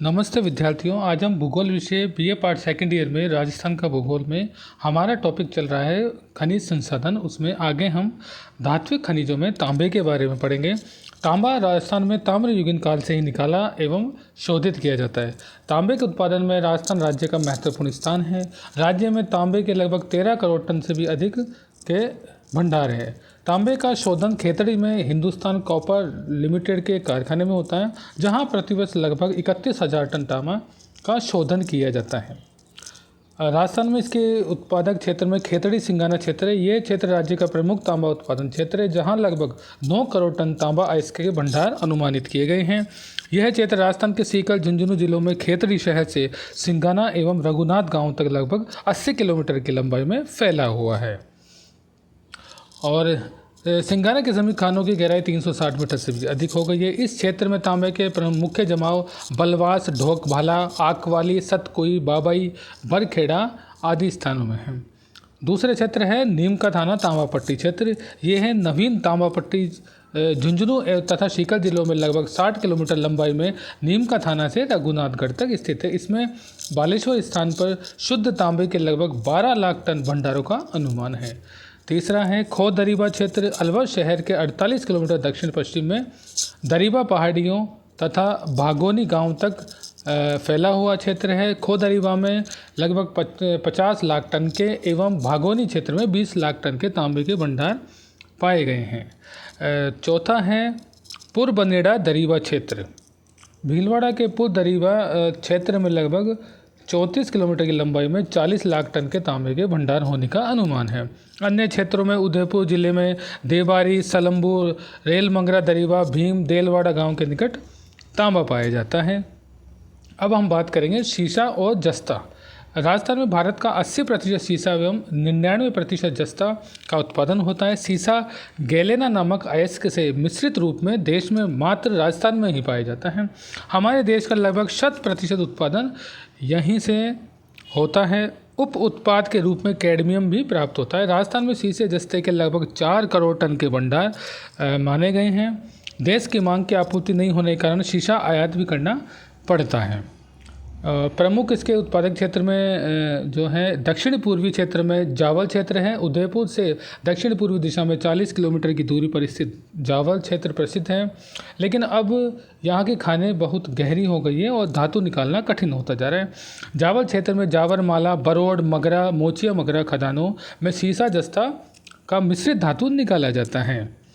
नमस्ते विद्यार्थियों। आज हम भूगोल विषय बीए पार्ट सेकंड ईयर में राजस्थान का भूगोल में हमारा टॉपिक चल रहा है खनिज संसाधन। उसमें आगे हम धात्विक खनिजों में तांबे के बारे में पढ़ेंगे। तांबा राजस्थान में ताम्र युगीन काल से ही निकाला एवं शोधित किया जाता है। तांबे के उत्पादन में राजस्थान राज्य का महत्वपूर्ण स्थान है। राज्य में तांबे के लगभग 13 करोड़ टन से भी अधिक के भंडार है। तांबे का शोधन खेतड़ी में हिंदुस्तान कॉपर लिमिटेड के कारखाने में होता है, जहां प्रतिवर्ष लगभग 31,000 टन तांबा का शोधन किया जाता है। राजस्थान में इसके उत्पादक क्षेत्र में खेतड़ी सिंगाना क्षेत्र है। ये क्षेत्र राज्य का प्रमुख तांबा उत्पादन क्षेत्र है, जहां लगभग 9 करोड़ टन तांबा अयस्क के भंडार अनुमानित किए गए हैं। यह क्षेत्र राजस्थान के सीकर झुंझुनू जिलों में खेतड़ी शहर से सिंगाना एवं रघुनाथ गांव तक लगभग 80 किलोमीटर की लंबाई में फैला हुआ है। और सिंगाना के ज़मीन खानों की गहराई 360 मीटर से भी अधिक हो गई है। इस क्षेत्र में तांबे के मुख्य जमाव बलवास, ढोक भाला, आकवाली, सतकोई, बाबाई, बरखेड़ा आदि स्थानों में है। दूसरे क्षेत्र है नीम का थाना तांबापट्टी क्षेत्र। ये है नवीन तांबापट्टी झुंझुनू तथा सीकर जिलों में लगभग 60 किलोमीटर लंबाई में नीम का थाना से रघुनाथगढ़ तक स्थित है। इसमें बालेश्वर स्थान पर शुद्ध तांबे के लगभग 12 लाख टन भंडारों का अनुमान है। तीसरा है खो दरीबा क्षेत्र। अलवर शहर के 48 किलोमीटर दक्षिण पश्चिम में दरीबा पहाड़ियों तथा भागोनी गांव तक फैला हुआ क्षेत्र है। खो दरीबा में लगभग 50 लाख टन के एवं भागोनी क्षेत्र में 20 लाख टन के तांबे के भंडार पाए गए हैं। चौथा है पुरबनेड़ा दरीबा क्षेत्र। भीलवाड़ा के पुर दरीबा क्षेत्र में लगभग 34 किलोमीटर की लंबाई में 40 लाख टन के तांबे के भंडार होने का अनुमान है। अन्य क्षेत्रों में उदयपुर जिले में देवारी, सलम्बुर, रेलमंगरा दरीबा, भीम, देलवाड़ा गांव के निकट तांबा पाया जाता है। अब हम बात करेंगे सीसा और जस्ता। राजस्थान में भारत का 80% सीसा एवं 99% जस्ता का उत्पादन होता है। सीसा गैलेना नामक अयस्क से मिश्रित रूप में देश में मात्र राजस्थान में ही पाया जाता है। हमारे देश का लगभग 100% उत्पादन यहीं से होता है। उप उत्पाद के रूप में कैडमियम भी प्राप्त होता है। राजस्थान में सीसे जस्ते के लगभग 4 करोड़ टन के भंडार माने गए हैं। देश की मांग की आपूर्ति नहीं होने के कारण सीसा आयात भी करना पड़ता है। प्रमुख इसके उत्पादक क्षेत्र में जो है दक्षिण पूर्वी क्षेत्र में जावल क्षेत्र है। उदयपुर से दक्षिण पूर्वी दिशा में 40 किलोमीटर की दूरी पर स्थित जावल क्षेत्र प्रसिद्ध है। लेकिन अब यहाँ की खानें बहुत गहरी हो गई है और धातु निकालना कठिन होता जा रहा है। जावल क्षेत्र में जावरमाला, बरोड, मगरा, मोचिया मगरा खदानों में सीसा जस्ता का मिश्रित धातु निकाला जाता है।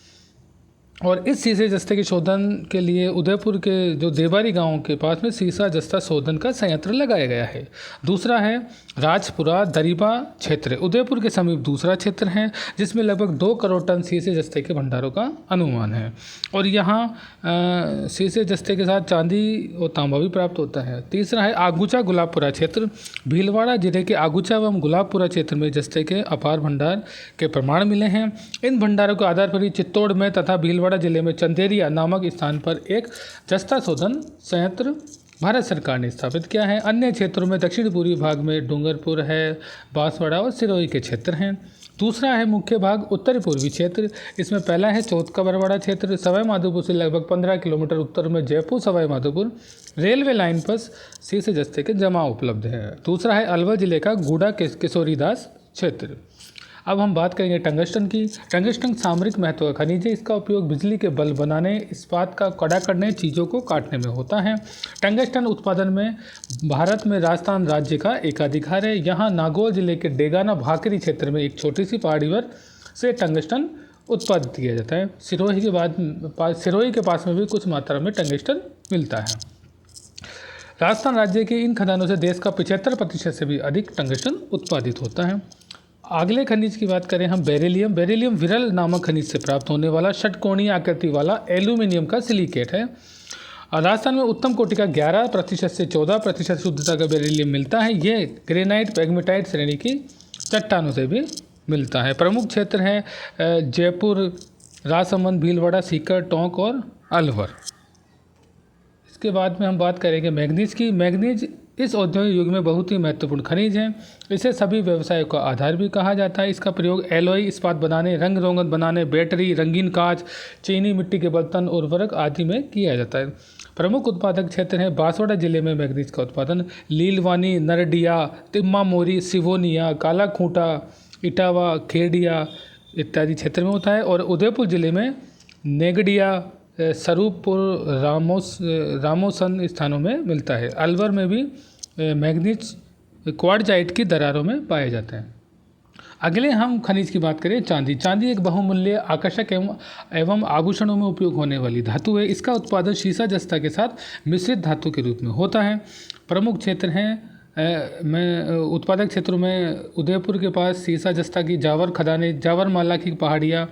और इस सीसे जस्ते के शोधन के लिए उदयपुर के जो देवारी गांव के पास में सीसा जस्ता शोधन का संयंत्र लगाया गया है। दूसरा है राजपुरा दरीबा क्षेत्र। उदयपुर के समीप दूसरा क्षेत्र है, जिसमें लगभग 2 करोड़ टन सीसे जस्ते के भंडारों का अनुमान है। और यहाँ सीसे जस्ते के साथ चांदी और तांबा भी प्राप्त होता है। तीसरा है आगूचा गुलाबपुरा क्षेत्र। भीलवाड़ा जिले के आगूचा एवं गुलाबपुरा क्षेत्र में जस्ते के अपार भंडार के प्रमाण मिले हैं। इन भंडारों के आधार पर ही चित्तौड़ में तथा भीलवाड़ा जिले में चंदेरिया नामक स्थान पर एक जस्ता शोधन संयंत्र भारत सरकार ने स्थापित किया है। अन्य क्षेत्रों में दक्षिण पूर्वी भाग में डूंगरपुर है, बांसवाड़ा और सिरोही के क्षेत्र हैं। दूसरा है मुख्य भाग उत्तरी पूर्वी क्षेत्र। इसमें पहला है चौथ का बरवाड़ा क्षेत्र। सवाई माधोपुर से लगभग 15 किलोमीटर उत्तर में जयपुर सवाई माधोपुर रेलवे लाइन पर सीसे जस्ते के जमा उपलब्ध है। दूसरा है अलवर जिले का गूढ़ा किशोरीदास क्षेत्र। अब हम बात करेंगे टंगस्टन की। टंगस्टन सामरिक महत्व का खनिज है। इसका उपयोग बिजली के बल्ब बनाने, इस्पात का कड़ा करने, चीज़ों को काटने में होता है। टंगस्टन उत्पादन में भारत में राजस्थान राज्य का एकाधिकार है। यहाँ नागौर जिले के डेगाना भाकरी क्षेत्र में एक छोटी सी पहाड़ी पर से टंगस्टन उत्पादित किया जाता है। सिरोही के पास में भी कुछ मात्रा में टंगस्टन मिलता है। राजस्थान राज्य के इन खदानों से देश का 75% से भी अधिक टंगस्टन उत्पादित होता है। अगले खनिज की बात करें हम बेरिलियम। बेरिलियम विरल नामक खनिज से प्राप्त होने वाला षटकोणीय आकृति वाला एल्यूमिनियम का सिलिकेट है। राजस्थान में उत्तम कोटि का 11% से 14% शुद्धता का बेरिलियम मिलता है। ये ग्रेनाइट पेगमेटाइट श्रेणी की चट्टानों से भी मिलता है। प्रमुख क्षेत्र है जयपुर, राजसमंद, भीलवाड़ा, सीकर, टोंक और अलवर। इसके बाद में हम बात करेंगे मैग्नीज की। मैग्नीज इस औद्योगिक युग में बहुत ही महत्वपूर्ण खनिज है। इसे सभी व्यवसायों का आधार भी कहा जाता है। इसका प्रयोग एलॉय इस्पात बनाने, रंग रोगन बनाने, बैटरी, रंगीन कांच, चीनी मिट्टी के बर्तन, उर्वरक आदि में किया जाता है। प्रमुख उत्पादक क्षेत्र हैं बांसवाड़ा जिले में मैग्नीज का उत्पादन लीलवानी, नरडिया, तिम्मा मोरी, सिवोनिया, काला खूंटा, इटावा, खेड़िया इत्यादि क्षेत्र में होता है। और उदयपुर जिले में नेगडिया, स्वरूपपुर, रामोसन स्थानों में मिलता है। अलवर में भी मैग्नीज क्वार्टजाइट की दरारों में पाए जाते हैं। अगले हम खनिज की बात करें चांदी। चांदी एक बहुमूल्य आकर्षक एवं आभूषणों में उपयोग होने वाली धातु है। इसका उत्पादन शीशा जस्ता के साथ मिश्रित धातु के रूप में होता है। प्रमुख क्षेत्र हैं में उत्पादक क्षेत्रों में उदयपुर के पास सीसा जस्ता की जावर खदानें, जावरमाला की पहाड़ियाँ,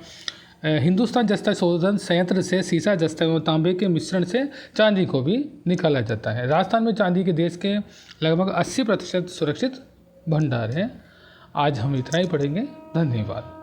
हिंदुस्तान जस्ता शोधन संयंत्र से सीसा जस्ता एवं तांबे के मिश्रण से चांदी को भी निकाला जाता है। राजस्थान में चांदी के देश के लगभग 80% सुरक्षित भंडार है। आज हम इतना ही पढ़ेंगे। धन्यवाद।